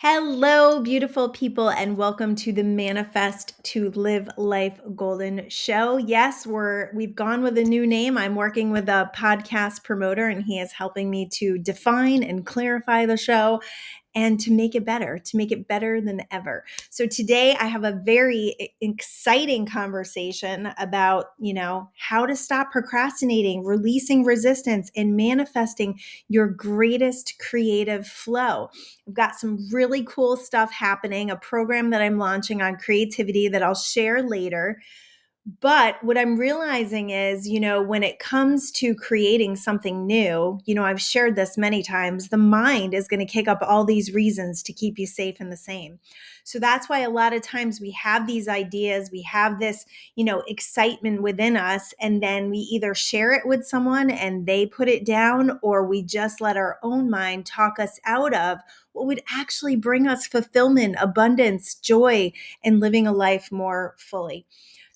Hello, beautiful people, and welcome to the Manifest to Live Life Golden Show. Yes, we've gone with a new name. I'm working with a podcast promoter, and he is helping me to define and clarify the show and to make it better than ever. So today I have a very exciting conversation about, how to stop procrastinating, releasing resistance, and manifesting your greatest creative flow. I've got some really cool stuff happening, a program that I'm launching on creativity that I'll share later. But what I'm realizing is, when it comes to creating something new, I've shared this many times, the mind is going to kick up all these reasons to keep you safe and the same. So that's why a lot of times we have these ideas, we have this, excitement within us, and then we either share it with someone and they put it down, or we just let our own mind talk us out of what would actually bring us fulfillment, abundance, joy, and living a life more fully.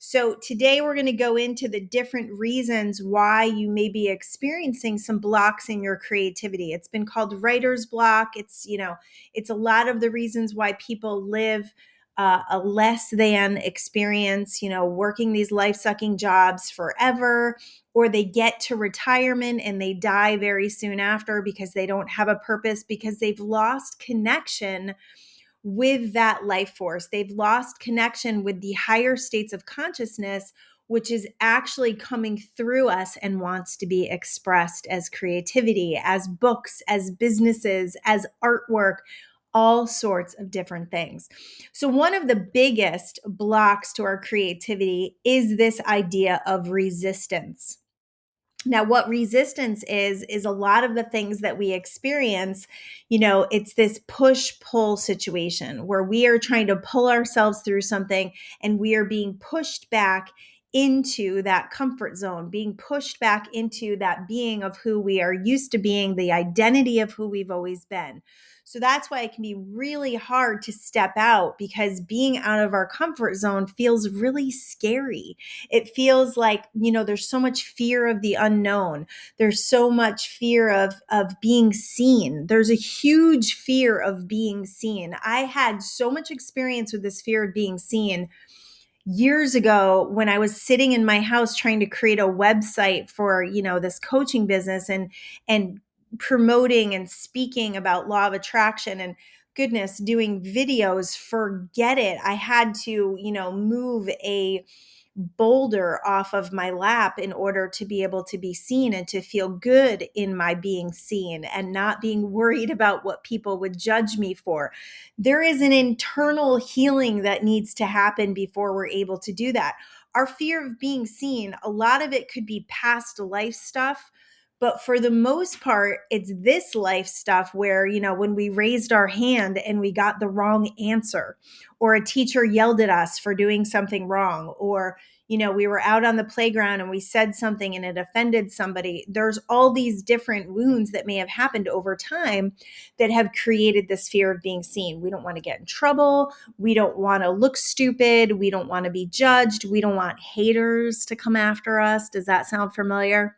So today we're going to go into the different reasons why you may be experiencing some blocks in your creativity. It's been called writer's block. It's a lot of the reasons why people live a less than experience, working these life-sucking jobs forever, or they get to retirement and they die very soon after because they don't have a purpose, because they've lost connection with that life force. They've lost connection with the higher states of consciousness, which is actually coming through us and wants to be expressed as creativity, as books, as businesses, as artwork, all sorts of different things. So, one of the biggest blocks to our creativity is this idea of resistance. Now, what resistance is a lot of the things that we experience, it's this push-pull situation where we are trying to pull ourselves through something and we are being pushed back into that comfort zone, being pushed back into that being of who we are used to being, the identity of who we've always been. So that's why it can be really hard to step out, because being out of our comfort zone feels really scary. It feels like, there's so much fear of the unknown. There's so much fear of being seen. There's a huge fear of being seen. I had so much experience with this fear of being seen years ago when I was sitting in my house trying to create a website for, this coaching business and promoting and speaking about law of attraction, and goodness, doing videos, forget it. I had to, move a boulder off of my lap in order to be able to be seen and to feel good in my being seen and not being worried about what people would judge me for. There is an internal healing that needs to happen before we're able to do that. Our fear of being seen, a lot of it could be past life stuff. But for the most part, it's this life stuff where, when we raised our hand and we got the wrong answer, or a teacher yelled at us for doing something wrong, or, we were out on the playground and we said something and it offended somebody. There's all these different wounds that may have happened over time that have created this fear of being seen. We don't want to get in trouble. We don't want to look stupid. We don't want to be judged. We don't want haters to come after us. Does that sound familiar?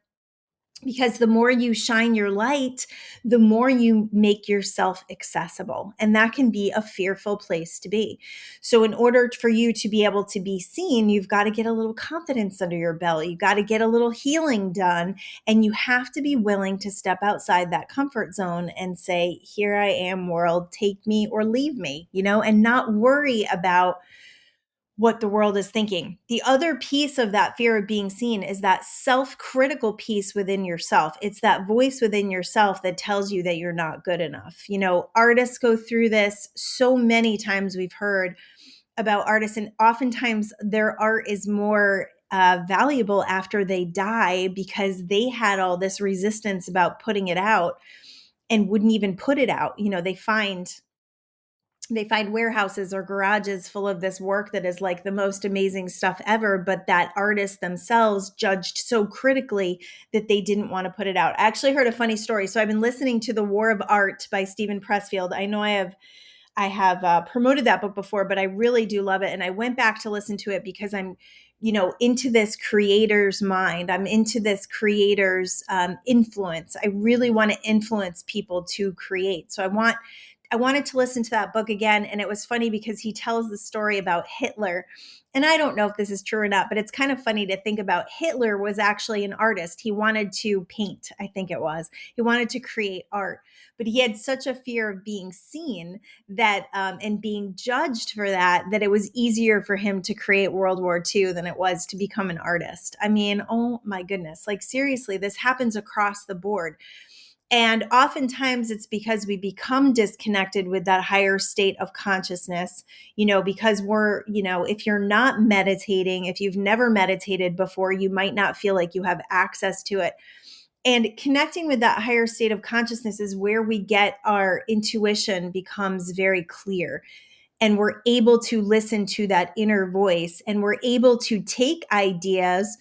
Because the more you shine your light, the more you make yourself accessible. And that can be a fearful place to be. So in order for you to be able to be seen, you've got to get a little confidence under your belt. You've got to get a little healing done. And you have to be willing to step outside that comfort zone and say, here I am, world, take me or leave me, and not worry about what the world is thinking. The other piece of that fear of being seen is that self-critical piece within yourself. It's that voice within yourself that tells you that you're not good enough. Artists go through this so many times. We've heard about artists, and oftentimes their art is more valuable after they die because they had all this resistance about putting it out and wouldn't even put it out. They find warehouses or garages full of this work that is like the most amazing stuff ever, but that artists themselves judged so critically that they didn't want to put it out. I actually heard a funny story. So I've been listening to The War of Art by Stephen Pressfield. I know I have promoted that book before, but I really do love it. And I went back to listen to it because I'm, into this creator's mind. I'm into this creator's influence. I really want to influence people to create. So I wanted to listen to that book again. And it was funny because he tells the story about Hitler. And I don't know if this is true or not, but it's kind of funny to think about. Hitler was actually an artist. He wanted to paint, I think it was. He wanted to create art, but he had such a fear of being seen that and being judged for that, that it was easier for him to create World War II than it was to become an artist. I mean, oh my goodness, like seriously, this happens across the board. And oftentimes it's because we become disconnected with that higher state of consciousness, because if you're not meditating, if you've never meditated before, you might not feel like you have access to it. And connecting with that higher state of consciousness is where we get our intuition becomes very clear. And we're able to listen to that inner voice, and we're able to take ideas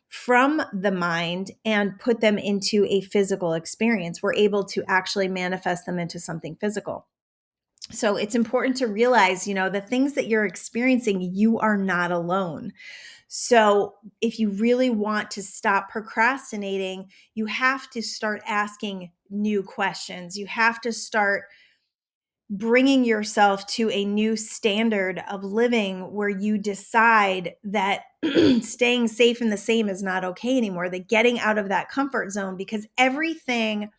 from the mind and put them into a physical experience. We're able to actually manifest them into something physical. So it's important to realize, the things that you're experiencing, you are not alone. So if you really want to stop procrastinating, you have to start asking new questions. You have to start bringing yourself to a new standard of living where you decide that staying safe and the same is not okay anymore, that getting out of that comfort zone, because everything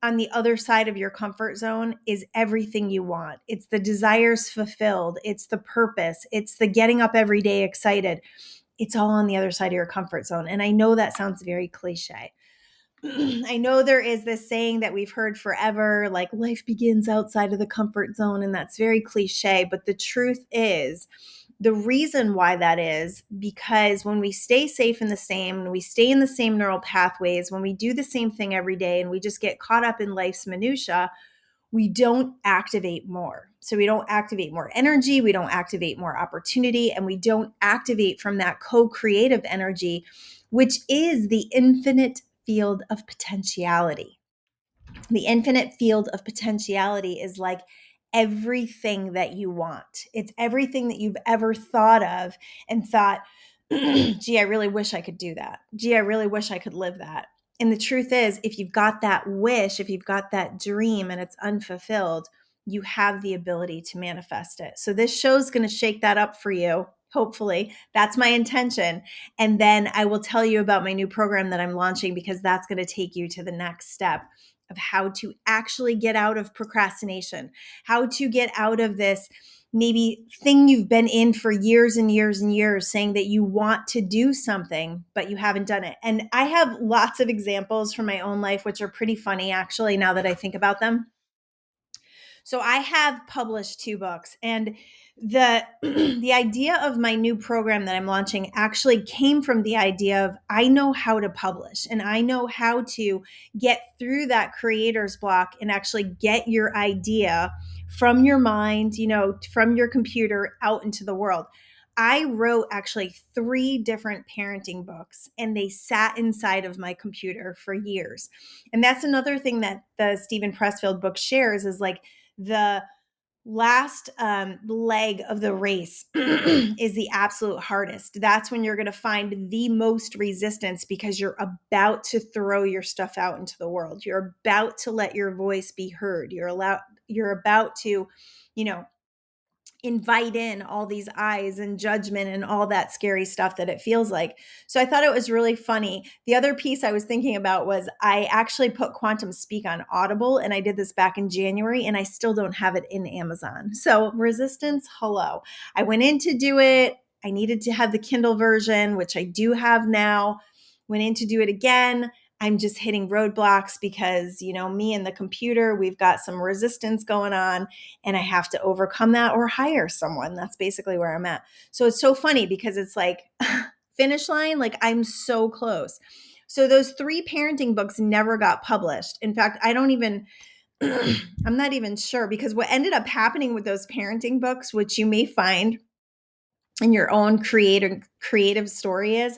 on the other side of your comfort zone is everything you want. It's the desires fulfilled. It's the purpose. It's the getting up every day excited. It's all on the other side of your comfort zone. And I know that sounds very cliche. I know there is this saying that we've heard forever, like life begins outside of the comfort zone, and that's very cliche. But the truth is, the reason why that is because when we stay safe in the same, when we stay in the same neural pathways, when we do the same thing every day and we just get caught up in life's minutia, we don't activate more. So we don't activate more energy, we don't activate more opportunity, and we don't activate from that co-creative energy, which is the infinite field of potentiality. The infinite field of potentiality is like everything that you want. It's everything that you've ever thought of and thought, gee, I really wish I could do that. Gee, I really wish I could live that. And the truth is, if you've got that wish, if you've got that dream and it's unfulfilled, you have the ability to manifest it. So this show's going to shake that up for you. Hopefully, that's my intention. And then I will tell you about my new program that I'm launching, because that's going to take you to the next step of how to actually get out of procrastination, how to get out of this maybe thing you've been in for years and years and years, saying that you want to do something, but you haven't done it. And I have lots of examples from my own life, which are pretty funny, actually, now that I think about them. So I have published 2 books, and the the idea of my new program that I'm launching actually came from the idea of I know how to publish, and I know how to get through that creator's block and actually get your idea from your mind, from your computer out into the world. I wrote actually 3 different parenting books, and they sat inside of my computer for years. And that's another thing that the Steven Pressfield book shares, is like the last leg of the race is the absolute hardest. That's when you're going to find the most resistance, because you're about to throw your stuff out into the world. You're about to let your voice be heard. You're about to, invite in all these eyes and judgment and all that scary stuff that it feels like. So I thought it was really funny. The other piece I was thinking about was I actually put Quantum Speak on Audible, and I did this back in January, and I still don't have it in Amazon. So resistance, hello. I went in to do it. I needed to have the Kindle version, which I do have now. Went in to do it again. I'm just hitting roadblocks because, me and the computer, we've got some resistance going on, and I have to overcome that or hire someone. That's basically where I'm at. So it's so funny because it's like finish line, like I'm so close. So those 3 parenting books never got published. In fact, I don't even, I'm not even sure, because what ended up happening with those parenting books, which you may find in your own creative story, is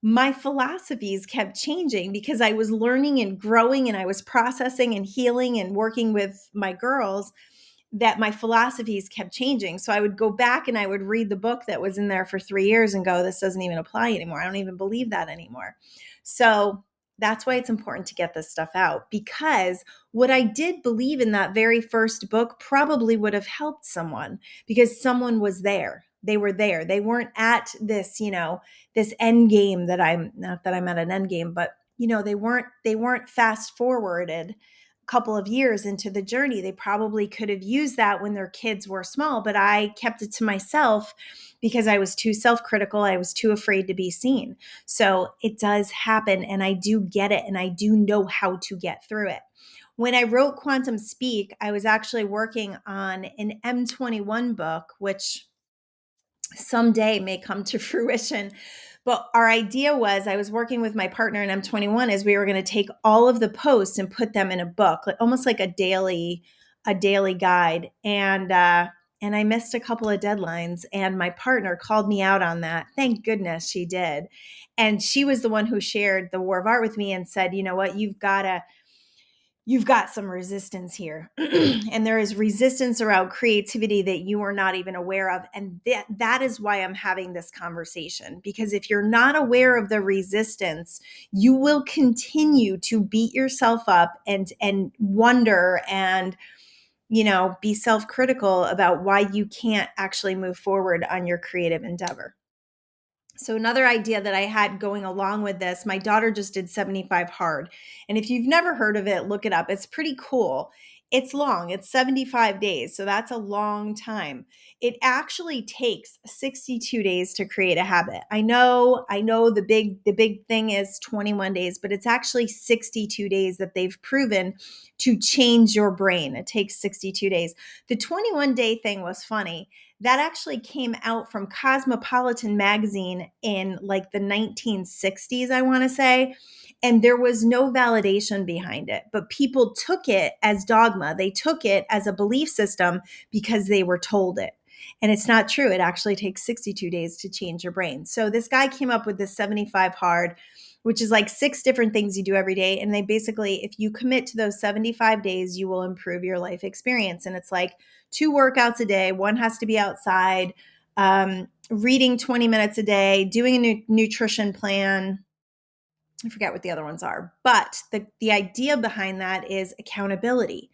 my philosophies kept changing because I was learning and growing, and I was processing and healing and working with my girls, that my philosophies kept changing. So I would go back and I would read the book that was in there for 3 years and go, this doesn't even apply anymore. I don't even believe that anymore. So That's why it's important to get this stuff out, because what I did believe in that very first book probably would have helped someone, because someone was there. They were there. They weren't at this, this end game that I'm not that I'm at an end game, but they weren't fast forwarded a couple of years into the journey. They probably could have used that when their kids were small, but I kept it to myself because I was too self-critical. I was too afraid to be seen. So it does happen, and I do get it, and I do know how to get through it. When I wrote Quantum Speak, I was actually working on an M21 book, which someday may come to fruition. But our idea was, I was working with my partner in M21, is we were going to take all of the posts and put them in a book, like almost like a daily guide. And I missed a couple of deadlines, and my partner called me out on that. Thank goodness she did. And she was the one who shared the War of Art with me and said, you know what, you've got some resistance here. And there is resistance around creativity that you are not even aware of. And that is why I'm having this conversation, because if you're not aware of the resistance, you will continue to beat yourself up and wonder and be self-critical about why you can't actually move forward on your creative endeavor. So another idea that I had going along with this, my daughter just did 75 hard. And if you've never heard of it, look it up. It's pretty cool. It's long. It's 75 days. So that's a long time. It actually takes 62 days to create a habit. I know the big thing is 21 days, but it's actually 62 days that they've proven to change your brain. It takes 62 days. The 21-day thing was funny. That actually came out from Cosmopolitan magazine in like the 1960s, I want to say. And there was no validation behind it, but people took it as dogma. They took it as a belief system because they were told it. And it's not true. It actually takes 62 days to change your brain. So this guy came up with this 75 hard, which is like 6 different things you do every day. And they basically, if you commit to those 75 days, you will improve your life experience. And it's like 2 workouts a day. One has to be outside, reading 20 minutes a day, doing a nutrition plan. I forget what the other ones are. But the idea behind that is accountability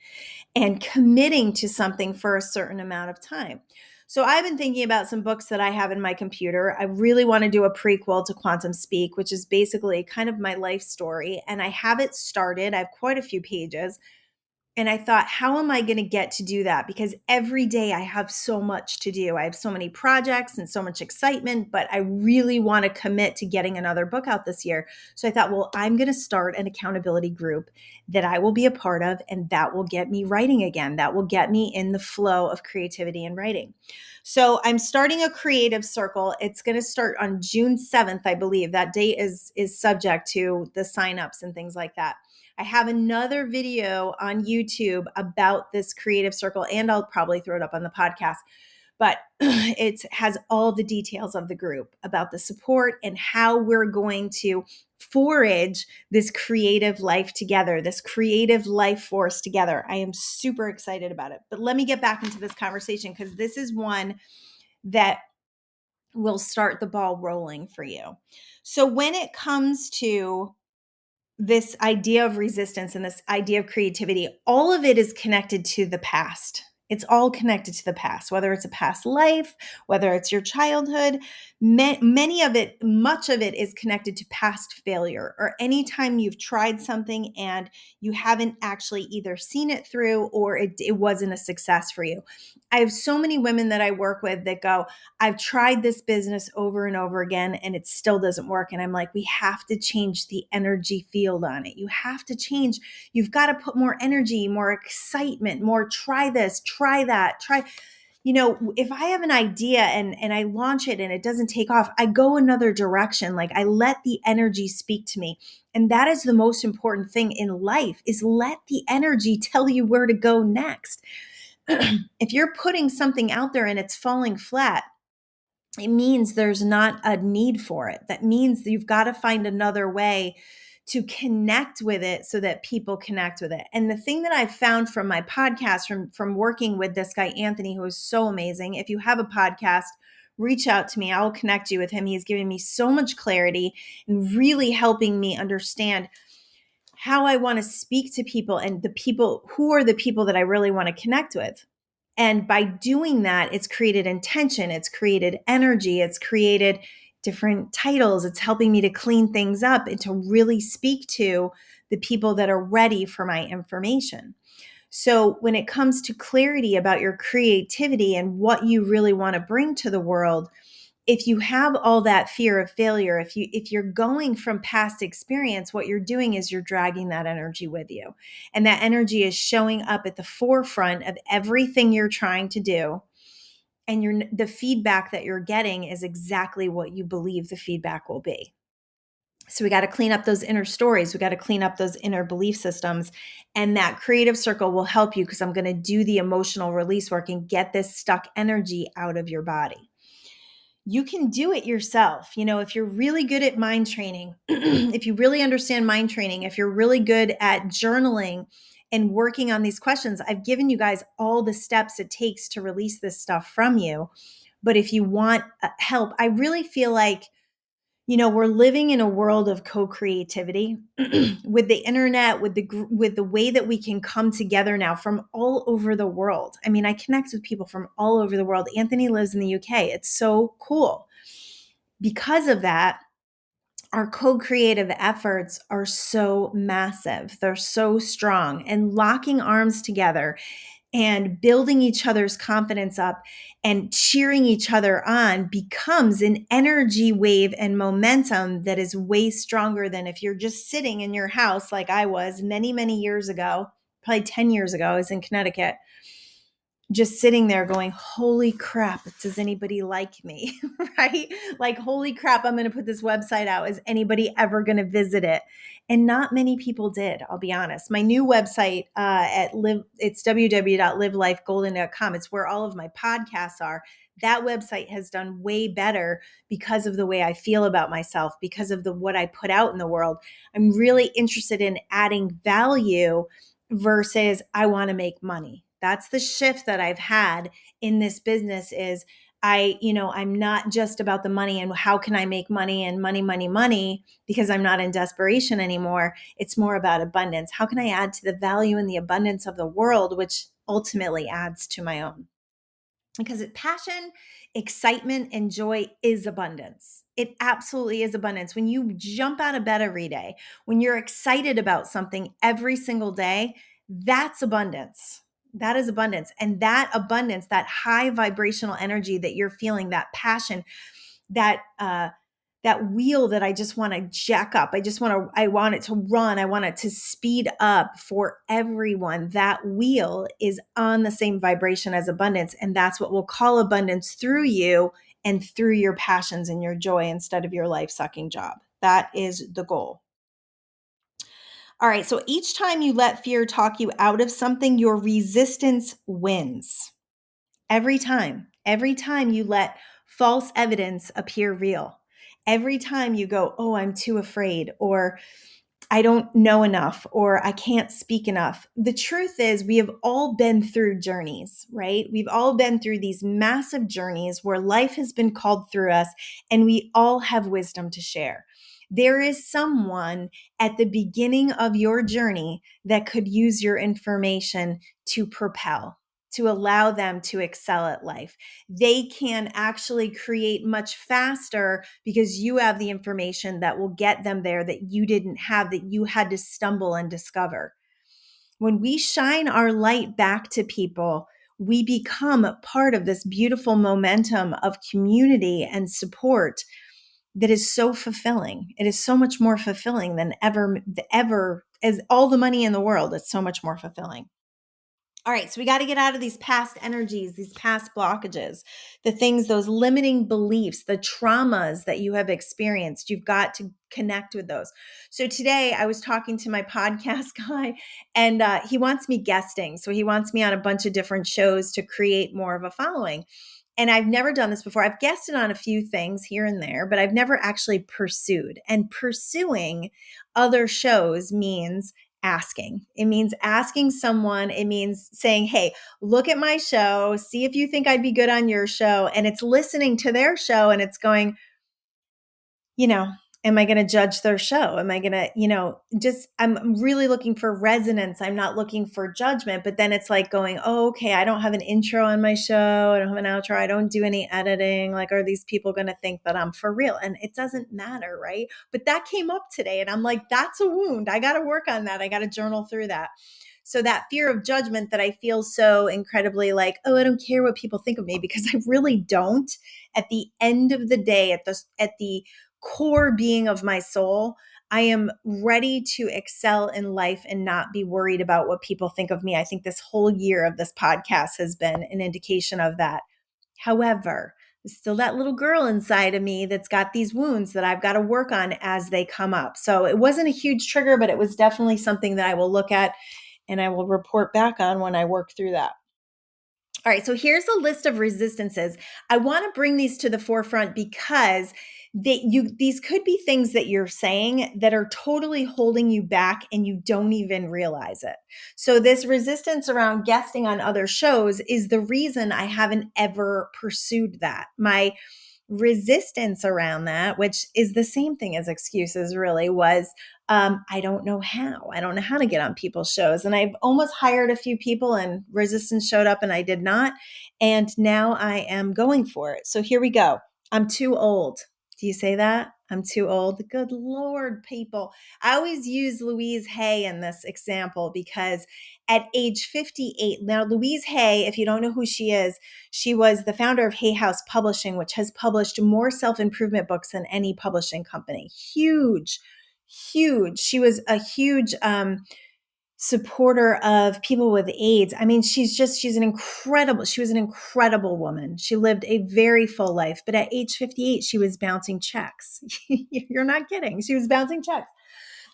and committing to something for a certain amount of time. So I've been thinking about some books that I have in my computer. I really want to do a prequel to Quantum Speak, which is basically kind of my life story. And I have it started. I have quite a few pages. And I thought, how am I going to get to do that? Because every day I have so much to do. I have so many projects and so much excitement, but I really want to commit to getting another book out this year. So I thought, well, I'm going to start an accountability group that I will be a part of, and that will get me writing again. That will get me in the flow of creativity and writing. So I'm starting a creative circle. It's going to start on June 7th, I believe. That date is subject to the signups and things like that. I have another video on YouTube about this creative circle, and I'll probably throw it up on the podcast. But it has all the details of the group about the support and how we're going to forage this creative life together, this creative life force together. I am super excited about it. But let me get back into this conversation, because this is one that will start the ball rolling for you. So when it comes to this idea of resistance and this idea of creativity, all of it is connected to the past. It's all connected to the past, whether it's a past life, whether it's your childhood. Many of it, much of it is connected to past failure, or anytime you've tried something and you haven't actually either seen it through or it wasn't a success for you. I have so many women that I work with that go, I've tried this business over and over again and it still doesn't work. And I'm like, we have to change the energy field on it. You have to change. You've got to put more energy, more excitement, more try this, try that, try. If I have an idea and I launch it and it doesn't take off, I go another direction. Like, I let the energy speak to me. And that is the most important thing in life, is let the energy tell you where to go next. If you're putting something out there and it's falling flat, it means there's not a need for it. That means you've got to find another way to connect with it so that people connect with it. And the thing that I've found from my podcast, from working with this guy, Anthony, who is so amazing. If you have a podcast, reach out to me. I'll connect you with him. He's giving me so much clarity and really helping me understand how I want to speak to people and the people who are the people that I really want to connect with. And by doing that, it's created intention, it's created energy, it's created different titles. It's helping me to clean things up and to really speak to the people that are ready for my information. So when it comes to clarity about your creativity and what you really want to bring to the world, if you have all that fear of failure, if you're going from past experience, what you're doing is you're dragging that energy with you. And that energy is showing up at the forefront of everything you're trying to do. And the feedback that you're getting is exactly what you believe the feedback will be. So we got to clean up those inner stories. We got to clean up those inner belief systems. And that creative circle will help you because I'm going to do the emotional release work and get this stuck energy out of your body. You can do it yourself. If you're really good at mind training, if you really understand mind training, if you're really good at journaling and working on these questions, I've given you guys all the steps it takes to release this stuff from you. But if you want help, I really feel like we're living in a world of co-creativity with the internet, with the way that we can come together now from all over the world. I mean, I connect with people from all over the world. Anthony lives in the UK. It's so cool. Because of that, our co-creative efforts are so massive. They're so strong, and locking arms together and building each other's confidence up and cheering each other on becomes an energy wave and momentum that is way stronger than if you're just sitting in your house like I was many, many years ago, probably 10 years ago. I was in Connecticut, just sitting there going, holy crap, does anybody like me? Right? Like, holy crap, I'm going to put this website out. Is anybody ever going to visit it? And not many people did, I'll be honest. My new website it's www.livelifegolden.com. It's where all of my podcasts are. That website has done way better because of the way I feel about myself, because of what I put out in the world. I'm really interested in adding value versus I want to make money. That's the shift that I've had in this business is I'm not just about the money and how can I make money and money, because I'm not in desperation anymore. It's more about abundance. How can I add to the value and the abundance of the world, which ultimately adds to my own? Because passion, excitement, and joy is abundance. It absolutely is abundance. When you jump out of bed every day, when you're excited about something every single day, that's abundance. That is abundance. And that abundance, that high vibrational energy that you're feeling, that passion, that wheel that I just want to jack up. I want it to run. I want it to speed up for everyone. That wheel is on the same vibration as abundance. And that's what we'll call abundance through you and through your passions and your joy instead of your life sucking job. That is the goal. All right. So each time you let fear talk you out of something, your resistance wins. Every time you let false evidence appear real, every time you go, oh, I'm too afraid, or I don't know enough, or I can't speak enough. The truth is, we have all been through journeys, right? We've all been through these massive journeys where life has been called through us, and we all have wisdom to share. There is someone at the beginning of your journey that could use your information to propel, to allow them to excel at life. They can actually create much faster because you have the information that will get them there that you didn't have, that you had to stumble and discover. When we shine our light back to people, we become a part of this beautiful momentum of community and support that is so fulfilling. It is so much more fulfilling than ever, as all the money in the world. It's so much more fulfilling. All right, so we got to get out of these past energies, these past blockages, the things, those limiting beliefs, the traumas that you have experienced. You've got to connect with those. So today I was talking to my podcast guy, and he wants me guesting. So he wants me on a bunch of different shows to create more of a following. And I've never done this before. I've guested on a few things here and there, but I've never actually pursued. And pursuing other shows means asking. It means asking someone. It means saying, hey, look at my show, see if you think I'd be good on your show. And it's listening to their show and it's going, you know, am I going to judge their show? Am I going to, just, I'm really looking for resonance. I'm not looking for judgment. But then it's like going, oh, okay, I don't have an intro on my show. I don't have an outro. I don't do any editing. Like, are these people going to think that I'm for real? And it doesn't matter, right? But that came up today. And I'm like, that's a wound. I got to work on that. I got to journal through that. So that fear of judgment that I feel so incredibly like, oh, I don't care what people think of me, because I really don't. At the end of the day, at the core being of my soul, I am ready to excel in life and not be worried about what people think of me. I think this whole year of this podcast has been an indication of that. However, there's still that little girl inside of me that's got these wounds that I've got to work on as they come up. So it wasn't a huge trigger, but it was definitely something that I will look at and I will report back on when I work through that. All right, so here's a list of resistances. I want to bring these to the forefront because these could be things that you're saying that are totally holding you back and you don't even realize it. So this resistance around guesting on other shows is the reason I haven't ever pursued that. My resistance around that, which is the same thing as excuses really, was I don't know how. I don't know how to get on people's shows. And I've almost hired a few people and resistance showed up and I did not. And now I am going for it. So here we go. I'm too old. Do you say that? I'm too old. Good Lord, people. I always use Louise Hay in this example because at age 58, now Louise Hay, if you don't know who she was the founder of Hay House Publishing, which has published more self-improvement books than any publishing company. Huge. She was a huge supporter of people with AIDS. I mean, she was an incredible woman. She lived a very full life, but at age 58, she was bouncing checks. You're not kidding. She was bouncing checks.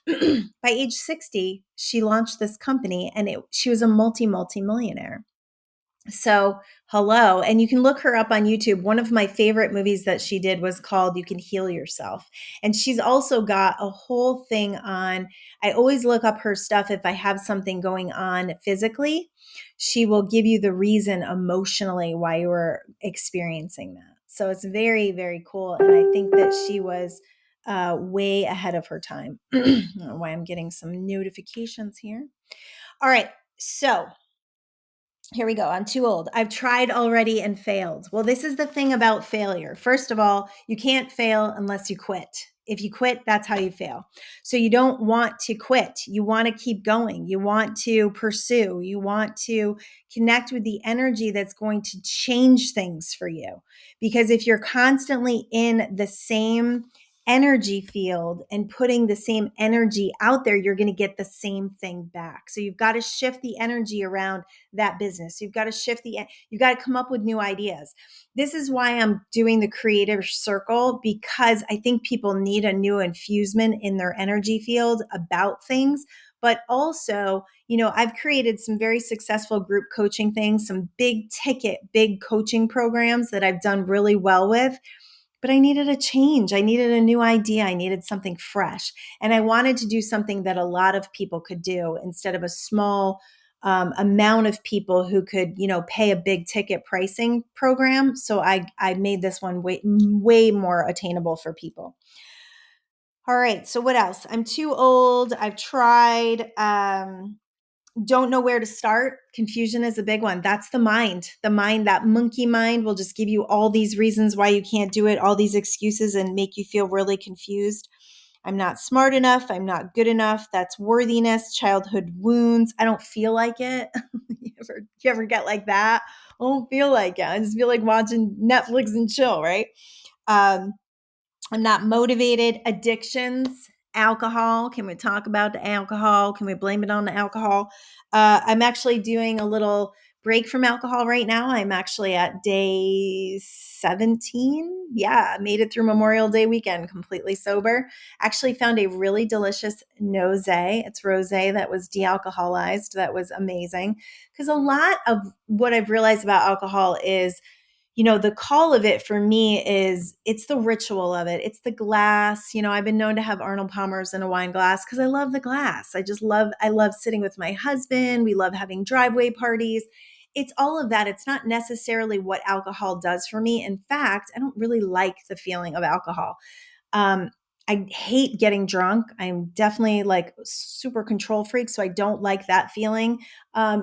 By age 60, she launched this company and she was a multi-millionaire. So, hello. And you can look her up on YouTube. One of my favorite movies that she did was called You Can Heal Yourself. And she's also got a whole thing on, I always look up her stuff if I have something going on physically. She will give you the reason emotionally why you were experiencing that. So it's very, very cool. And I think that she was way ahead of her time. I don't know why I'm getting some notifications here. All right. So, here we go. I'm too old. I've tried already and failed. Well, this is the thing about failure. First of all, you can't fail unless you quit. If you quit, that's how you fail. So you don't want to quit. You want to keep going. You want to pursue. You want to connect with the energy that's going to change things for you. Because if you're constantly in the same energy field and putting the same energy out there, you're going to get the same thing back. So you've got to shift the energy around that business. You've got to come up with new ideas. This is why I'm doing the creative circle, because I think people need a new infusement in their energy field about things. But also, I've created some very successful group coaching things, some big ticket, big coaching programs that I've done really well with. But I needed a change. I needed a new idea. I needed something fresh. And I wanted to do something that a lot of people could do instead of a small amount of people who could, pay a big ticket pricing program. So I made this one way more attainable for people. All right. So what else? I'm too old. I've tried. Don't know where to start. Confusion is a big one. That's the mind. That monkey mind will just give you all these reasons why you can't do it, all these excuses, and make you feel really confused. I'm not smart enough. I'm not good enough. That's worthiness, childhood wounds. I don't feel like it. You ever get like that? I don't feel like it. I just feel like watching Netflix and chill, right? I'm not motivated. Addictions, alcohol. Can we talk about the alcohol? Can we blame it on the alcohol? I'm actually doing a little break from alcohol right now. I'm actually at day 17. Yeah, I made it through Memorial Day weekend completely sober. Actually found a really delicious nosé. It's rosé that was de-alcoholized. That was amazing. Because a lot of what I've realized about alcohol is the call of it for me is it's the ritual of it. It's the glass. I've been known to have Arnold Palmer's in a wine glass because I love the glass. I love sitting with my husband. We love having driveway parties. It's all of that. It's not necessarily what alcohol does for me. In fact, I don't really like the feeling of alcohol. I hate getting drunk. I'm definitely like super control freak. So I don't like that feeling.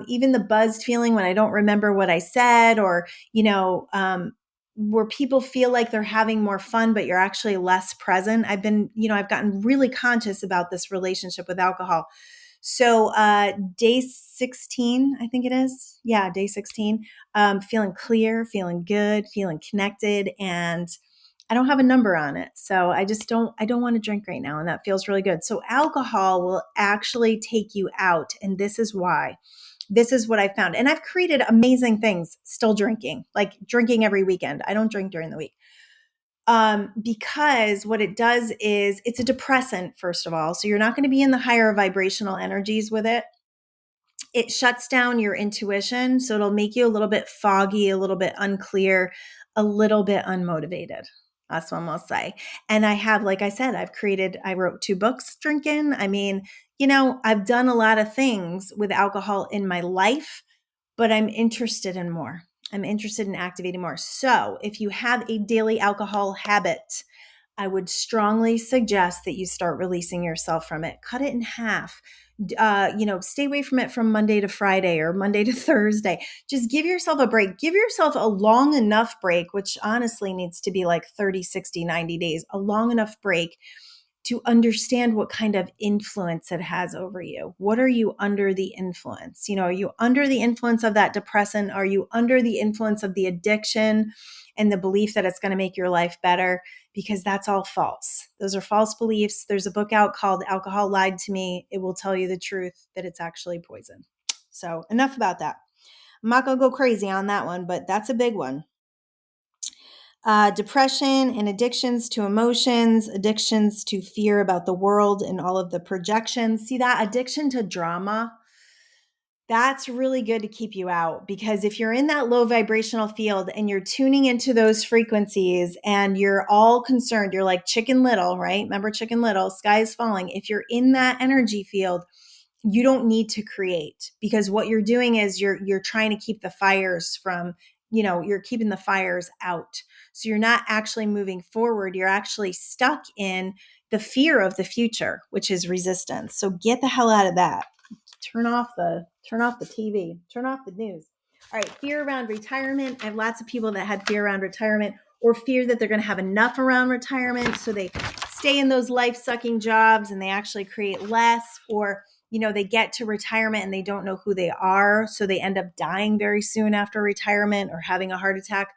Even the buzzed feeling when I don't remember what I said, or, where people feel like they're having more fun, but you're actually less present. I've gotten really conscious about this relationship with alcohol. So, day 16, I think it is. Yeah, day 16, feeling clear, feeling good, feeling connected. And I don't have a number on it. So I don't want to drink right now. And that feels really good. So alcohol will actually take you out. And this is why. This is what I found. And I've created amazing things still drinking, like drinking every weekend. I don't drink during the week. Because what it does is it's a depressant, first of all. So you're not going to be in the higher vibrational energies with it. It shuts down your intuition. So it'll make you a little bit foggy, a little bit unclear, a little bit unmotivated. That's what I'll say. And I have, like I said, I wrote 2 books drinking. I mean, I've done a lot of things with alcohol in my life, but I'm interested in more. I'm interested in activating more. So if you have a daily alcohol habit, I would strongly suggest that you start releasing yourself from it. Cut it in half. Stay away from it from Monday to Friday or Monday to Thursday. Just give yourself a break. Give yourself a long enough break, which honestly needs to be like 30, 60, 90 days, a long enough break to understand what kind of influence it has over you. What are you under the influence? Are you under the influence of that depressant? Are you under the influence of the addiction and the belief that it's going to make your life better? Because that's all false. Those are false beliefs. There's a book out called Alcohol Lied to Me. It will tell you the truth that it's actually poison. So enough about that. I'm not going to go crazy on that one, but that's a big one. Depression and addictions to emotions, addictions to fear about the world and all of the projections. See, that addiction to drama, that's really good to keep you out, because if you're in that low vibrational field and you're tuning into those frequencies and you're all concerned, you're like Chicken Little, right? Remember Chicken Little, sky is falling. If you're in that energy field, you don't need to create, because what you're doing is you're trying to keep the fires from, you're keeping the fires out. So you're not actually moving forward. You're actually stuck in the fear of the future, which is resistance. So get the hell out of that. Turn off the TV, turn off the news. All right, fear around retirement. I have lots of people that had fear around retirement, or fear that they're going to have enough around retirement, so they stay in those life-sucking jobs and they actually create less, or they get to retirement and they don't know who they are, so they end up dying very soon after retirement or having a heart attack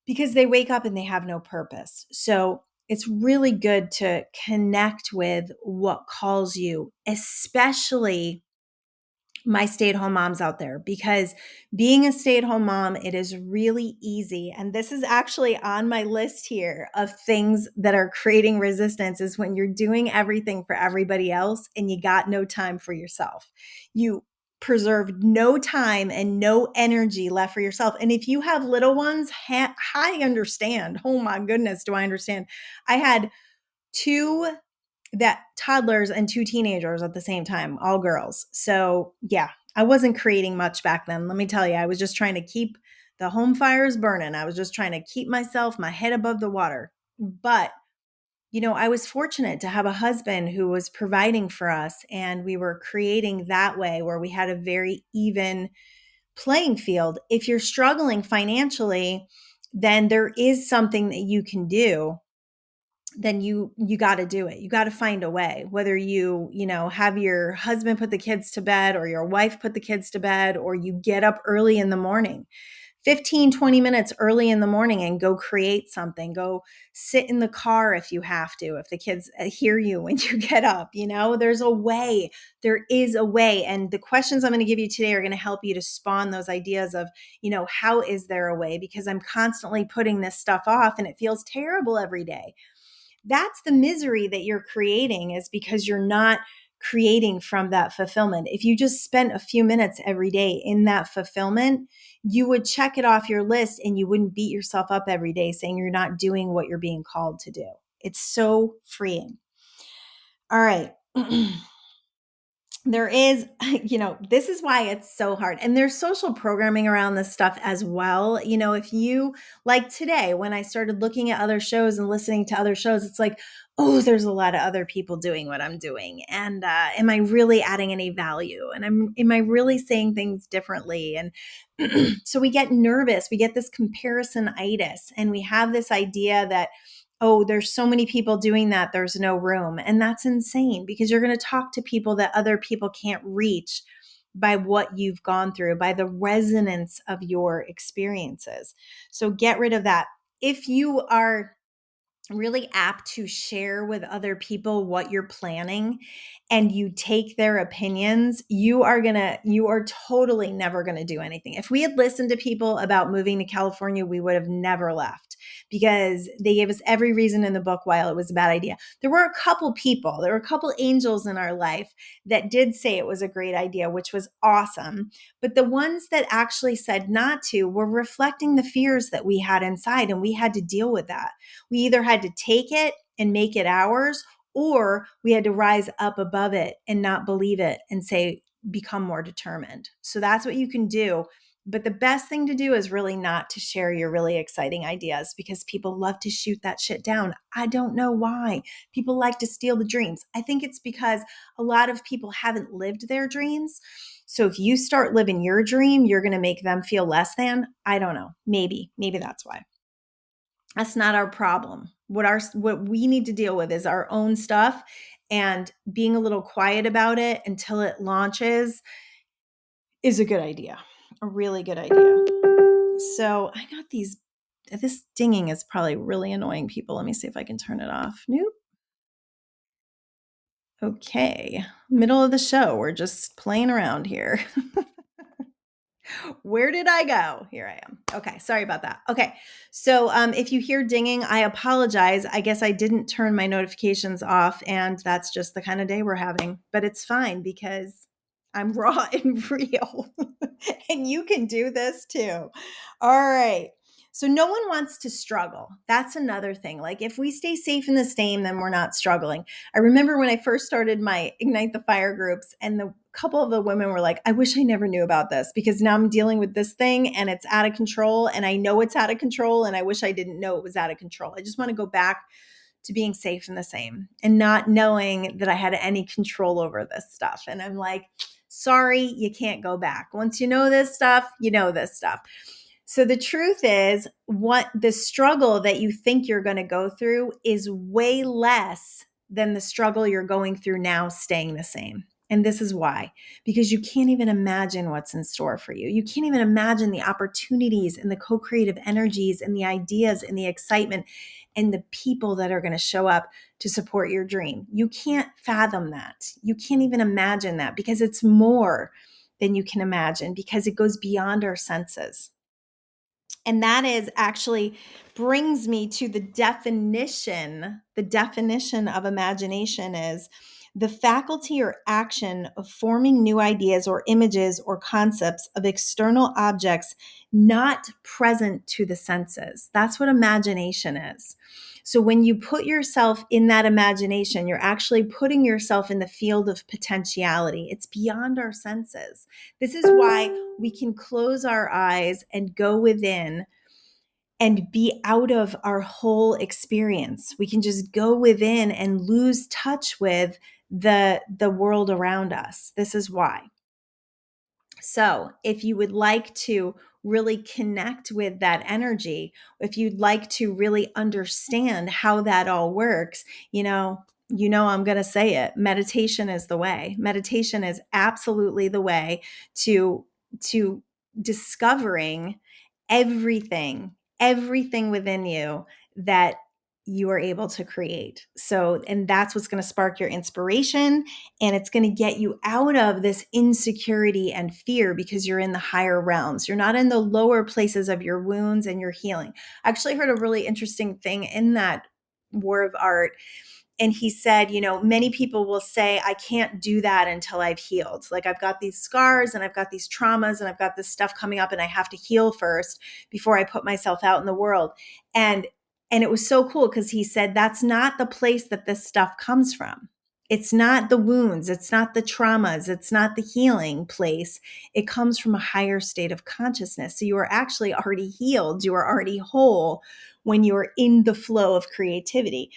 because they wake up and they have no purpose. So it's really good to connect with what calls you, especially my stay-at-home moms out there, because being a stay-at-home mom, it is really easy. And this is actually on my list here of things that are creating resistance, is when you're doing everything for everybody else and you got no time for yourself. You preserve no time and no energy left for yourself. And if you have little ones, I understand. Oh my goodness, do I understand? I had 2 that toddlers and 2 teenagers at the same time, all girls. So yeah, I wasn't creating much back then. Let me tell you, I was just trying to keep the home fires burning. I was just trying to keep my head above the water. But, I was fortunate to have a husband who was providing for us, and we were creating that way where we had a very even playing field. If you're struggling financially, then there is something that you can do. Then you got to do it. You got to find a way, whether have your husband put the kids to bed, or your wife put the kids to bed, or you get up early in the morning, 15, 20 minutes early in the morning, and go create something. Go sit in the car if you have to, if the kids hear you when you get up. There's a way. There is a way. And the questions I'm going to give you today are going to help you to spawn those ideas of, how is there a way? Because I'm constantly putting this stuff off and it feels terrible every day. That's the misery that you're creating, is because you're not creating from that fulfillment. If you just spent a few minutes every day in that fulfillment, you would check it off your list and you wouldn't beat yourself up every day saying you're not doing what you're being called to do. It's so freeing. All right. there is, this is why it's so hard. And there's social programming around this stuff as well. If you like today, when I started looking at other shows and listening to other shows, it's like, oh, there's a lot of other people doing what I'm doing. And am I really adding any value? And am I really saying things differently? And so we get nervous, we get this comparisonitis, and we have this idea that, oh, there's so many people doing that, there's no room. And that's insane, because you're going to talk to people that other people can't reach by what you've gone through, by the resonance of your experiences. So get rid of that. If you are really apt to share with other people what you're planning and you take their opinions, you are totally never going to do anything. If we had listened to people about moving to California, we would have never left, because they gave us every reason in the book why it was a bad idea. There were a couple angels in our life that did say it was a great idea, which was awesome. But the ones that actually said not to were reflecting the fears that we had inside, and we had to deal with that. We either had to take it and make it ours, or we had to rise up above it and not believe it and say, become more determined. So that's what you can do. But the best thing to do is really not to share your really exciting ideas, because people love to shoot that shit down. I don't know why. People like to steal the dreams. I think it's because a lot of people haven't lived their dreams. So if you start living your dream, you're going to make them feel less than. I don't know. Maybe that's why. That's not our problem. What we need to deal with is our own stuff, and being a little quiet about it until it launches is a good idea. A really good idea. So I got this dinging is probably really annoying people. Let me see if I can turn it off. Nope. Okay. Middle of the show. We're just playing around here. Where did I go? Here I am. Okay, sorry about that. Okay, so if you hear dinging, I apologize. I guess I didn't turn my notifications off, and that's just the kind of day we're having. But it's fine, because I'm raw and real, and you can do this too. All right. So no one wants to struggle. That's another thing. Like, if we stay safe in the same, then we're not struggling. I remember when I first started my Ignite the Fire groups, and the couple of the women were like, I wish I never knew about this, because now I'm dealing with this thing and it's out of control, and I know it's out of control, and I wish I didn't know it was out of control. I just want to go back to being safe in the same and not knowing that I had any control over this stuff. And I'm like, sorry, you can't go back. Once you know this stuff, you know this stuff. So the truth is, what the struggle that you think you're going to go through is way less than the struggle you're going through now staying the same. And this is why, because you can't even imagine what's in store for you. You can't even imagine the opportunities and the co-creative energies and the ideas and the excitement and the people that are going to show up to support your dream. You can't fathom that. You can't even imagine that, because it's more than you can imagine, because it goes beyond our senses. And that is actually brings me to the definition. The definition of imagination is the faculty or action of forming new ideas or images or concepts of external objects not present to the senses. That's what imagination is. So when you put yourself in that imagination, you're actually putting yourself in the field of potentiality. It's beyond our senses. This is why we can close our eyes and go within and be out of our whole experience. We can just go within and lose touch with the world around us. This is why. So, if you would like to really connect with that energy, if you'd like to really understand how that all works, I'm going to say it. Meditation is the way. Meditation is absolutely the way to discovering everything within you that you are able to create. So, and that's what's going to spark your inspiration, and it's going to get you out of this insecurity and fear, because you're in the higher realms. You're not in the lower places of your wounds and your healing. I actually heard a really interesting thing in that War of Art. And he said, many people will say, I can't do that until I've healed. Like, I've got these scars and I've got these traumas and I've got this stuff coming up, and I have to heal first before I put myself out in the world. And it was so cool, because he said, that's not the place that this stuff comes from. It's not the wounds, it's not the traumas, it's not the healing place. It comes from a higher state of consciousness. So you are actually already healed, you are already whole when you're in the flow of creativity.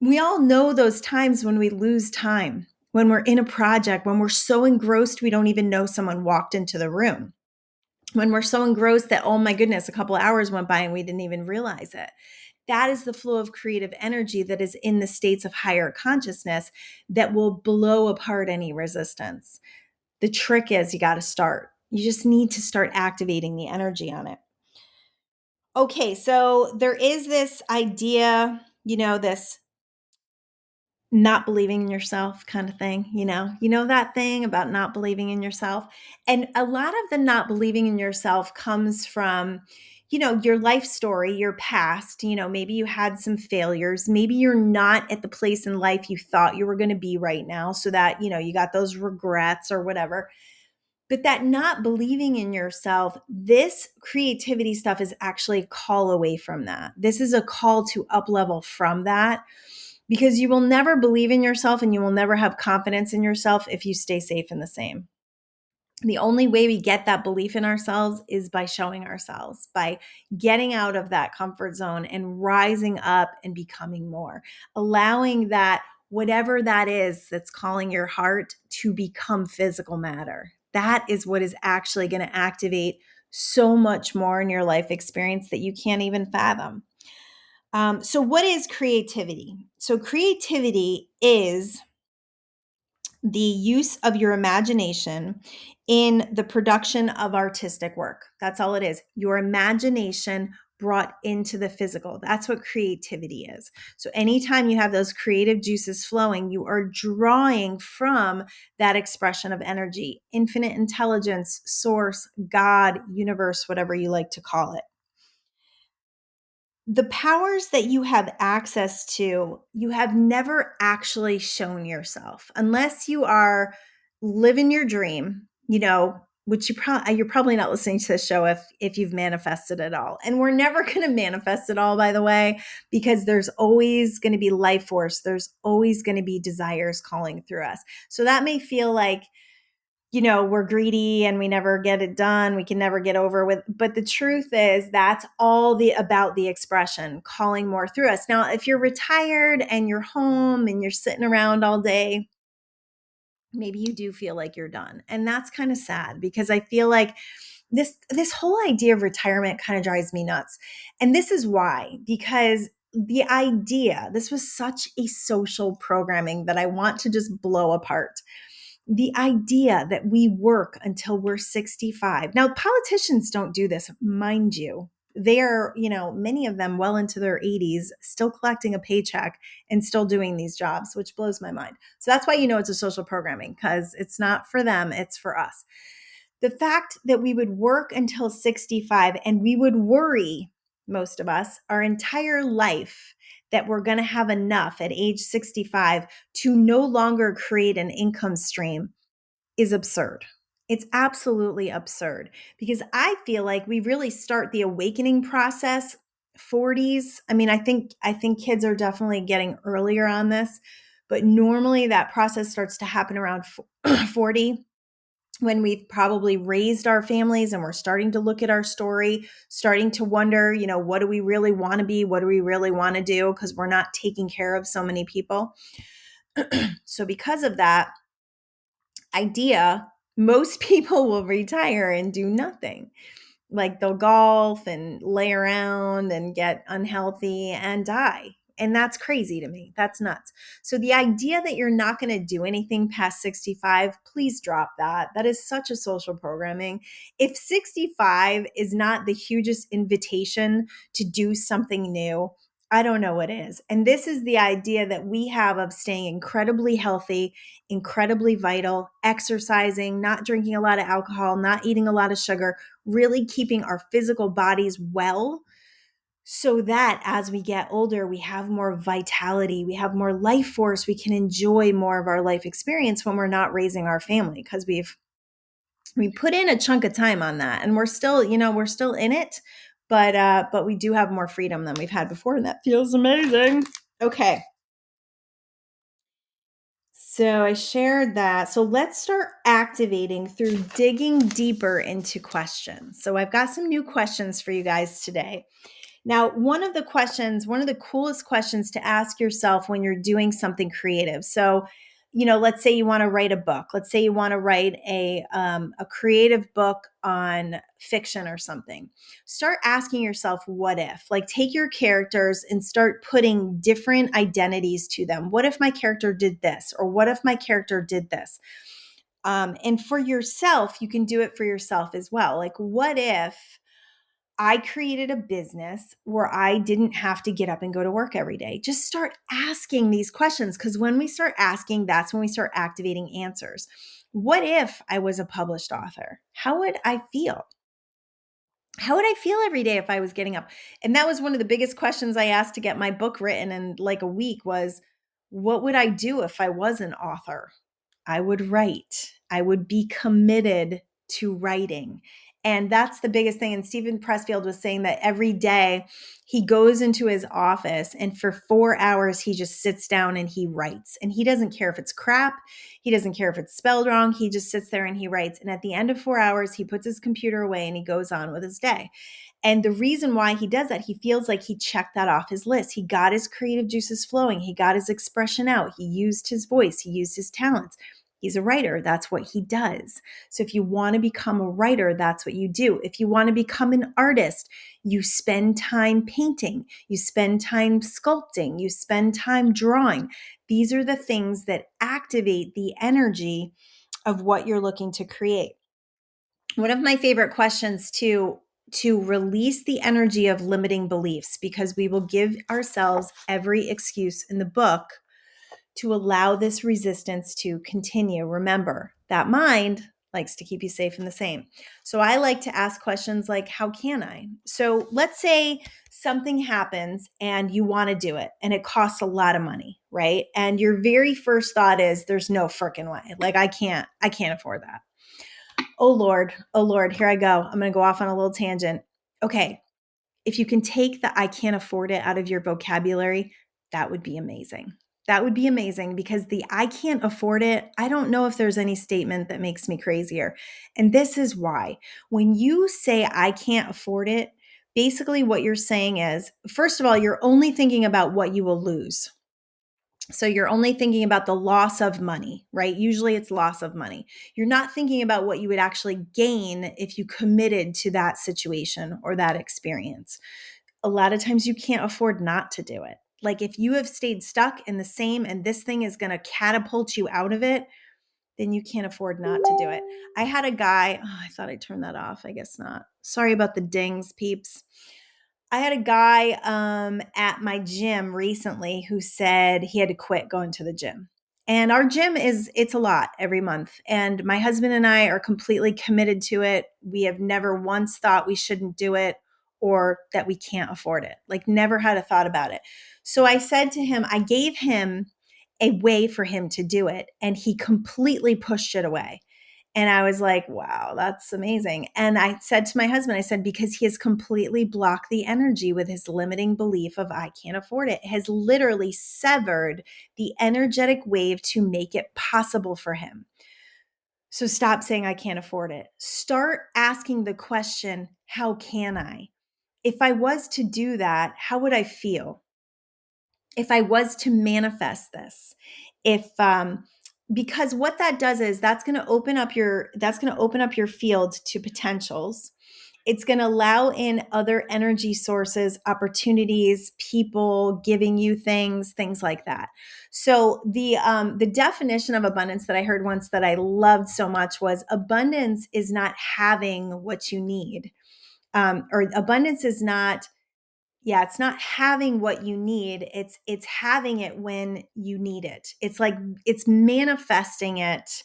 We all know those times when we lose time, when we're in a project, when we're so engrossed we don't even know someone walked into the room, when we're so engrossed that, oh my goodness, a couple of hours went by and we didn't even realize it. That is the flow of creative energy that is in the states of higher consciousness that will blow apart any resistance. The trick is you got to start. You just need to start activating the energy on it. Okay, so there is this idea, this not believing in yourself kind of thing, that thing about not believing in yourself. And a lot of the not believing in yourself comes from, your life story, your past. Maybe you had some failures. Maybe you're not at the place in life you thought you were going to be right now. So that, you got those regrets or whatever. But that not believing in yourself, this creativity stuff is actually a call away from that. This is a call to up level from that, because you will never believe in yourself and you will never have confidence in yourself if you stay safe in the same. The only way we get that belief in ourselves is by showing ourselves, by getting out of that comfort zone and rising up and becoming more, allowing that whatever that is that's calling your heart to become physical matter. That is what is actually going to activate so much more in your life experience that you can't even fathom. So, what is creativity? So, creativity is the use of your imagination in the production of artistic work. That's all it is. Your imagination brought into the physical. That's what creativity is. So anytime you have those creative juices flowing, you are drawing from that expression of energy, infinite intelligence, source, God, universe, whatever you like to call it. The powers that you have access to, you have never actually shown yourself unless you are living your dream, which you're probably not listening to the show if you've manifested it all. And we're never going to manifest it all, by the way, because there's always going to be life force. There's always going to be desires calling through us. So that may feel like, we're greedy and we never get it done. We can never get over with. But the truth is that's all about the expression calling more through us. Now, if you're retired and you're home and you're sitting around all day, maybe you do feel like you're done. And that's kind of sad, because I feel like this whole idea of retirement kind of drives me nuts. And this is why, because this was such a social programming that I want to just blow apart. The idea that we work until we're 65. Now, politicians don't do this, mind you. They are, many of them well into their 80s, still collecting a paycheck and still doing these jobs, which blows my mind. So that's why it's a social programming, because it's not for them, it's for us. The fact that we would work until 65 and we would worry, most of us, our entire life that we're going to have enough at age 65 to no longer create an income stream is absurd. It's absolutely absurd, because I feel like we really start the awakening process 40s. I mean, I think kids are definitely getting earlier on this, but normally that process starts to happen around 40, when we've probably raised our families and we're starting to look at our story, starting to wonder, what do we really want to be? What do we really want to do? Because we're not taking care of so many people. So because of that idea, most people will retire and do nothing. Like they'll golf and lay around and get unhealthy and die. And that's crazy to me. That's nuts. So the idea that you're not going to do anything past 65, please drop that. That is such a social programming. If 65 is not the hugest invitation to do something new, I don't know what is. And this is the idea that we have of staying incredibly healthy, incredibly vital, exercising, not drinking a lot of alcohol, not eating a lot of sugar, really keeping our physical bodies well, so that as we get older, we have more vitality, we have more life force, we can enjoy more of our life experience when we're not raising our family, because we put in a chunk of time on that, and we're still in it, but we do have more freedom than we've had before, and that feels amazing. Okay. So I shared that. So let's start activating through digging deeper into questions. So I've got some new questions for you guys today. Now, one of the coolest questions to ask yourself when you're doing something creative. So, let's say you want to write a book. Let's say you want to write a creative book on fiction or something. Start asking yourself, what if? Like, take your characters and start putting different identities to them. What if my character did this? Or what if my character did this? And for yourself, you can do it for yourself as well. Like, what if I created a business where I didn't have to get up and go to work every day? Just start asking these questions, because when we start asking, that's when we start activating answers. What if I was a published author? How would I feel? How would I feel every day if I was getting up? And that was one of the biggest questions I asked to get my book written in like a week was, what would I do if I was an author? I would write. I would be committed to writing. And that's the biggest thing. And Stephen Pressfield was saying that every day he goes into his office and for 4 hours, he just sits down and he writes. And he doesn't care if it's crap. He doesn't care if it's spelled wrong. He just sits there and he writes. And at the end of 4 hours, he puts his computer away and he goes on with his day. And the reason why he does that, he feels like he checked that off his list. He got his creative juices flowing. He got his expression out. He used his voice. He used his talents. He's a writer. That's what he does. So if you want to become a writer, that's what you do. If you want to become an artist, you spend time painting, you spend time sculpting, you spend time drawing. These are the things that activate the energy of what you're looking to create. One of my favorite questions to release the energy of limiting beliefs, because we will give ourselves every excuse in the book to allow this resistance to continue. Remember, that mind likes to keep you safe and the same. So I like to ask questions like, how can I? So let's say something happens and you want to do it and it costs a lot of money, right? And your very first thought is, there's no freaking way. Like, I can't afford that. Oh Lord, here I go. I'm going to go off on a little tangent. Okay. If you can take the I can't afford it out of your vocabulary, that would be amazing. That would be amazing, because the I can't afford it, I don't know if there's any statement that makes me crazier. And this is why. When you say I can't afford it, basically what you're saying is, first of all, you're only thinking about what you will lose. So you're only thinking about the loss of money, right? Usually it's loss of money. You're not thinking about what you would actually gain if you committed to that situation or that experience. A lot of times you can't afford not to do it. Like, if you have stayed stuck in the same and this thing is going to catapult you out of it, then you can't afford not to do it. I had a guy, I thought I turned that off. I guess not. Sorry about the dings, peeps. I had a guy at my gym recently who said he had to quit going to the gym. And our gym it's a lot every month. And my husband and I are completely committed to it. We have never once thought we shouldn't do it or that we can't afford it. Like, never had a thought about it. So I said to him, I gave him a way for him to do it, and he completely pushed it away. And I was like, wow, that's amazing. And I said to my husband, I said, because he has completely blocked the energy with his limiting belief of I can't afford it, has literally severed the energetic wave to make it possible for him. So stop saying I can't afford it. Start asking the question, how can I? If I was to do that, how would I feel? If I was to manifest this, if because what that does is that's going to open up your field to potentials. It's going to allow in other energy sources, opportunities, people giving you things like that. So the definition of abundance that I heard once that I loved so much was, abundance is not having what you need, or abundance is not, yeah, it's not having what you need. It's having it when you need it. It's like it's manifesting it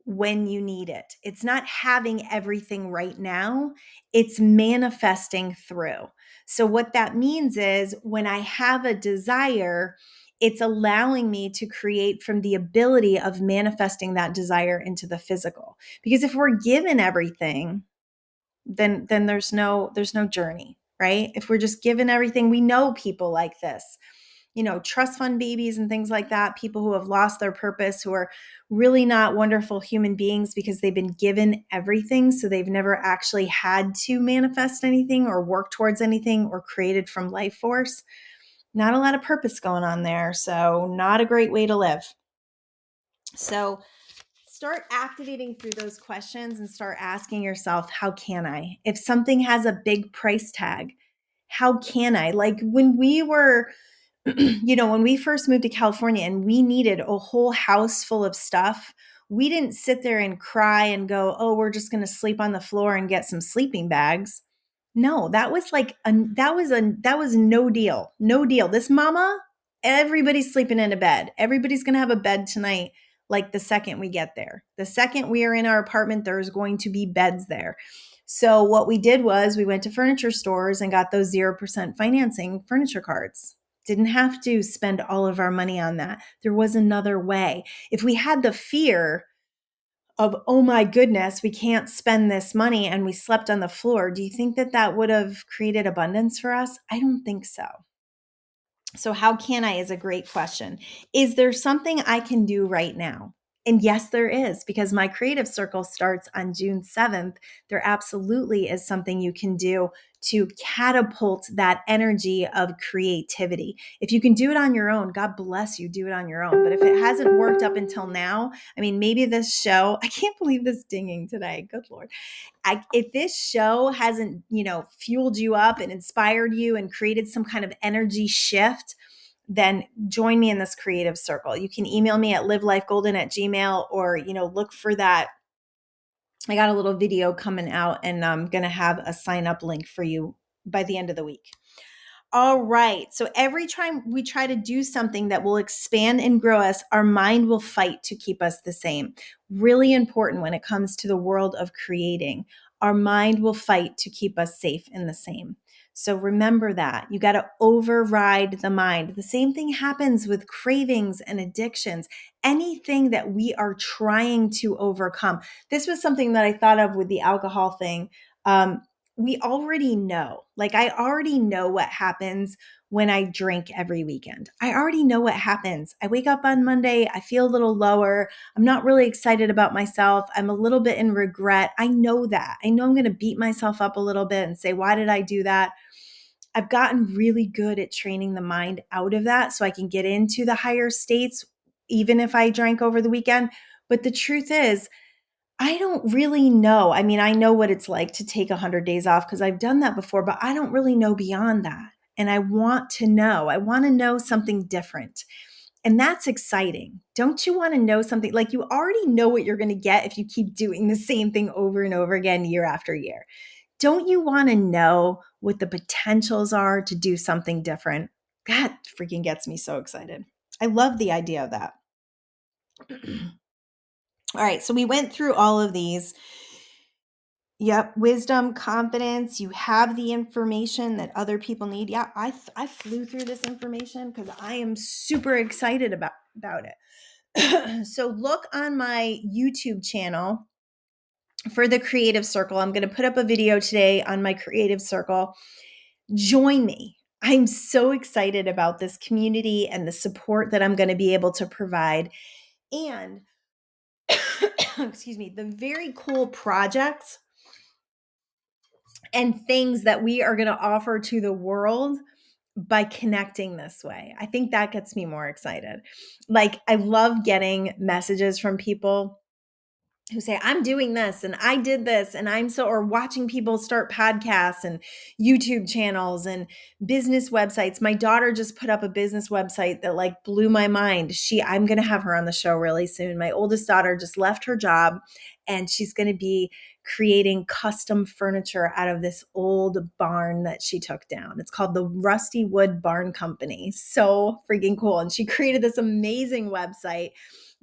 when you need it. It's not having everything right now. It's manifesting through. So what that means is, when I have a desire, it's allowing me to create from the ability of manifesting that desire into the physical. Because if we're given everything, then there's no journey, right? If we're just given everything, we know people like this. trust fund babies and things like that, people who have lost their purpose, who are really not wonderful human beings because they've been given everything. So they've never actually had to manifest anything or work towards anything or created from life force. Not a lot of purpose going on there. So not a great way to live. So start activating through those questions and start asking yourself, how can I? If something has a big price tag, how can I? Like when we were, when we first moved to California and we needed a whole house full of stuff, we didn't sit there and cry and go, oh, we're just going to sleep on the floor and get some sleeping bags. No, that was like that was no deal. No deal. This mama, everybody's sleeping in a bed. Everybody's going to have a bed tonight. Like the second we get there, the second we are in our apartment, there's going to be beds there. So what we did was we went to furniture stores and got those 0% financing furniture cards. Didn't have to spend all of our money on that. There was another way. If we had the fear of, oh my goodness, we can't spend this money and we slept on the floor, do you think that that would have created abundance for us? I don't think so. So how can I is a great question. Is there something I can do right now? And yes, there is, because my creative circle starts on June 7th. There absolutely is something you can do to catapult that energy of creativity. If you can do it on your own, God bless you, do it on your own. But if it hasn't worked up until now, I mean, maybe this show, I can't believe this dinging today. Good Lord. If this show hasn't, fueled you up and inspired you and created some kind of energy shift, then join me in this creative circle. You can email me at livelifegolden@gmail or, look for that. I got a little video coming out and I'm going to have a sign up link for you by the end of the week. All right. So every time we try to do something that will expand and grow us, our mind will fight to keep us the same. Really important when it comes to the world of creating. Our mind will fight to keep us safe and the same. So remember that. You got to override the mind. The same thing happens with cravings and addictions, anything that we are trying to overcome. This was something that I thought of with the alcohol thing. We already know, like I already know what happens when I drink every weekend. I already know what happens. I wake up on Monday, I feel a little lower. I'm not really excited about myself. I'm a little bit in regret. I know that. I know I'm going to beat myself up a little bit and say, why did I do that? I've gotten really good at training the mind out of that so I can get into the higher states, even if I drank over the weekend. But the truth is, I don't really know. I mean, I know what it's like to take 100 days off because I've done that before, but I don't really know beyond that. And I want to know. I want to know something different. And that's exciting. Don't you want to know something? Like you already know what you're going to get if you keep doing the same thing over and over again year after year. Don't you want to know what the potentials are to do something different? That freaking gets me so excited. I love the idea of that. All right, so we went through all of these. Yep, wisdom, confidence, you have the information that other people need. Yeah, I flew through this information because I am super excited about it. So look on my YouTube channel for the Creative Circle. I'm going to put up a video today on my Creative Circle. Join me. I'm so excited about this community and the support that I'm going to be able to provide. And excuse me, the very cool projects and things that we are going to offer to the world by connecting this way. I think that gets me more excited. Like, I love getting messages from people who say, I'm doing this and I did this and or watching people start podcasts and YouTube channels and business websites. My daughter just put up a business website that like blew my mind. I'm going to have her on the show really soon. My oldest daughter just left her job and she's going to be creating custom furniture out of this old barn that she took down. It's called the Rusty Wood Barn Company. So freaking cool. And she created this amazing website,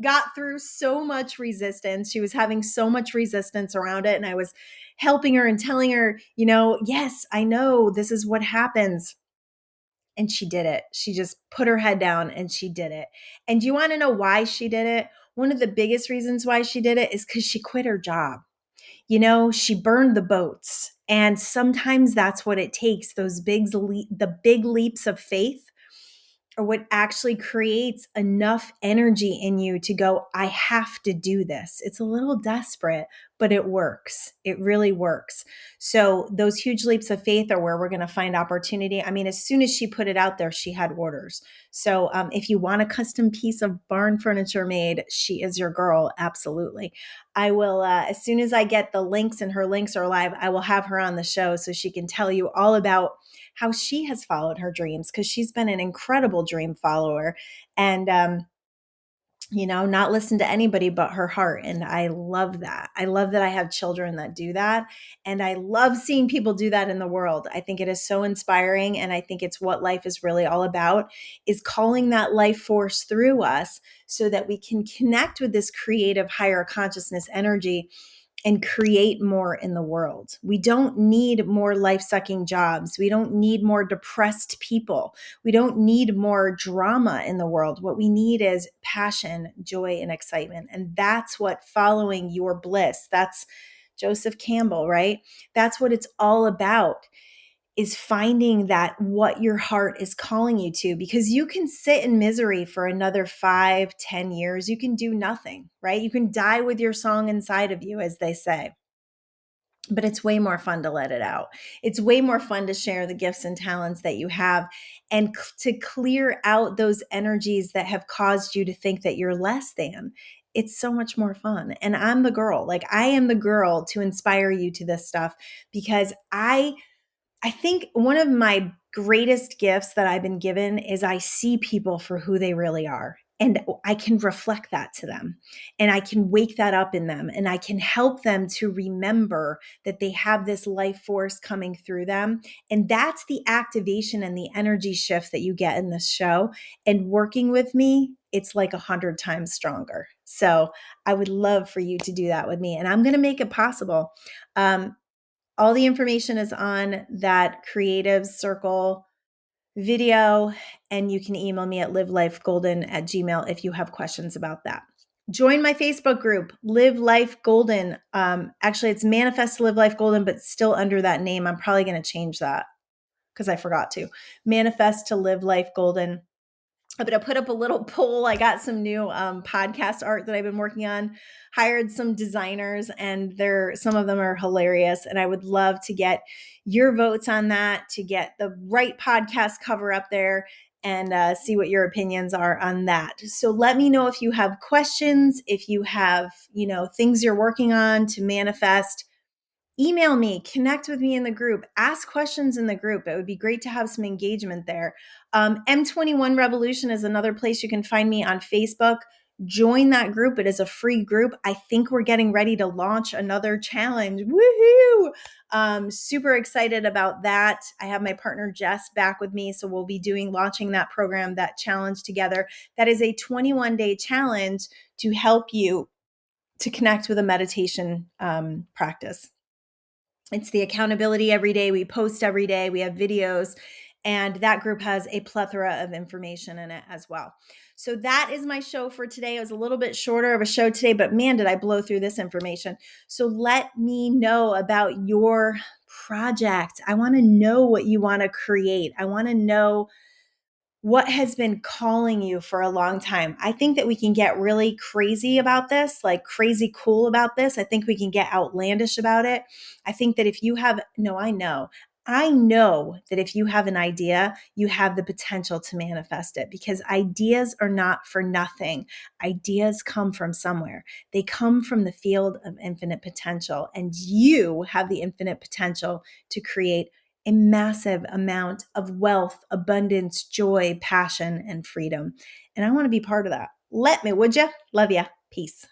got through so much resistance. She was having so much resistance around it. And I was helping her and telling her, yes, I know this is what happens. And she did it. She just put her head down and she did it. And do you want to know why she did it? One of the biggest reasons why she did it is because she quit her job. She burned the boats. And sometimes that's what it takes, the big leaps of faith or what actually creates enough energy in you to go, I have to do this. It's a little desperate, but it works. It really works. So those huge leaps of faith are where we're going to find opportunity. I mean, as soon as she put it out there, she had orders. So if you want a custom piece of barn furniture made, she is your girl. Absolutely. I will, as soon as I get the links and her links are live, I will have her on the show so she can tell you all about how she has followed her dreams, because she's been an incredible dream follower and, not listen to anybody but her heart. And I love that. I love that I have children that do that. And I love seeing people do that in the world. I think it is so inspiring. And I think it's what life is really all about, is calling that life force through us so that we can connect with this creative higher consciousness energy and create more in the world. We don't need more life-sucking jobs. We don't need more depressed people. We don't need more drama in the world. What we need is passion, joy, and excitement. And that's what following your bliss, that's Joseph Campbell, right? That's what it's all about, is finding that what your heart is calling you to, because you can sit in misery for another 5, 10 years. You can do nothing, right? You can die with your song inside of you, as they say. But it's way more fun to let it out. It's way more fun to share the gifts and talents that you have and to clear out those energies that have caused you to think that you're less than. It's so much more fun. And I'm the girl. Like, I am the girl to inspire you to this stuff, because I think one of my greatest gifts that I've been given is I see people for who they really are. And I can reflect that to them, and I can wake that up in them, and I can help them to remember that they have this life force coming through them. And that's the activation and the energy shift that you get in this show. And working with me, it's like 100 times stronger. So I would love for you to do that with me. And I'm going to make it possible. All the information is on that Creative Circle video, and you can email me at livelifegolden@gmail if you have questions about that. Join my Facebook group, Live Life Golden. Actually, it's Manifest to Live Life Golden, but still under that name. I'm probably going to change that because I forgot to. Manifest to Live Life Golden. I'm going to put up a little poll. I got some new podcast art that I've been working on, hired some designers, and some of them are hilarious. And I would love to get your votes on that, to get the right podcast cover up there, and see what your opinions are on that. So let me know if you have questions, if you have, things you're working on to manifest. Email me, connect with me in the group, ask questions in the group. It would be great to have some engagement there. M21 Revolution is another place you can find me on Facebook. Join that group. It is a free group. I think we're getting ready to launch another challenge. Woohoo! Super excited about that. I have my partner Jess back with me, so we'll be launching that program, that challenge together. That is a 21-day challenge to help you to connect with a meditation practice. It's the accountability every day. We post every day. We have videos, and that group has a plethora of information in it as well. So that is my show for today. It was a little bit shorter of a show today, but man, did I blow through this information. So let me know about your project. I want to know what you want to create. I want to know what has been calling you for a long time. I think that we can get really crazy about this, like crazy cool about this. I think we can get outlandish about it. I think that if you have, I know that if you have an idea, you have the potential to manifest it, because ideas are not for nothing. Ideas come from somewhere. They come from the field of infinite potential, and you have the infinite potential to create a massive amount of wealth, abundance, joy, passion, and freedom. And I want to be part of that. Let me, would you? Love ya. Peace.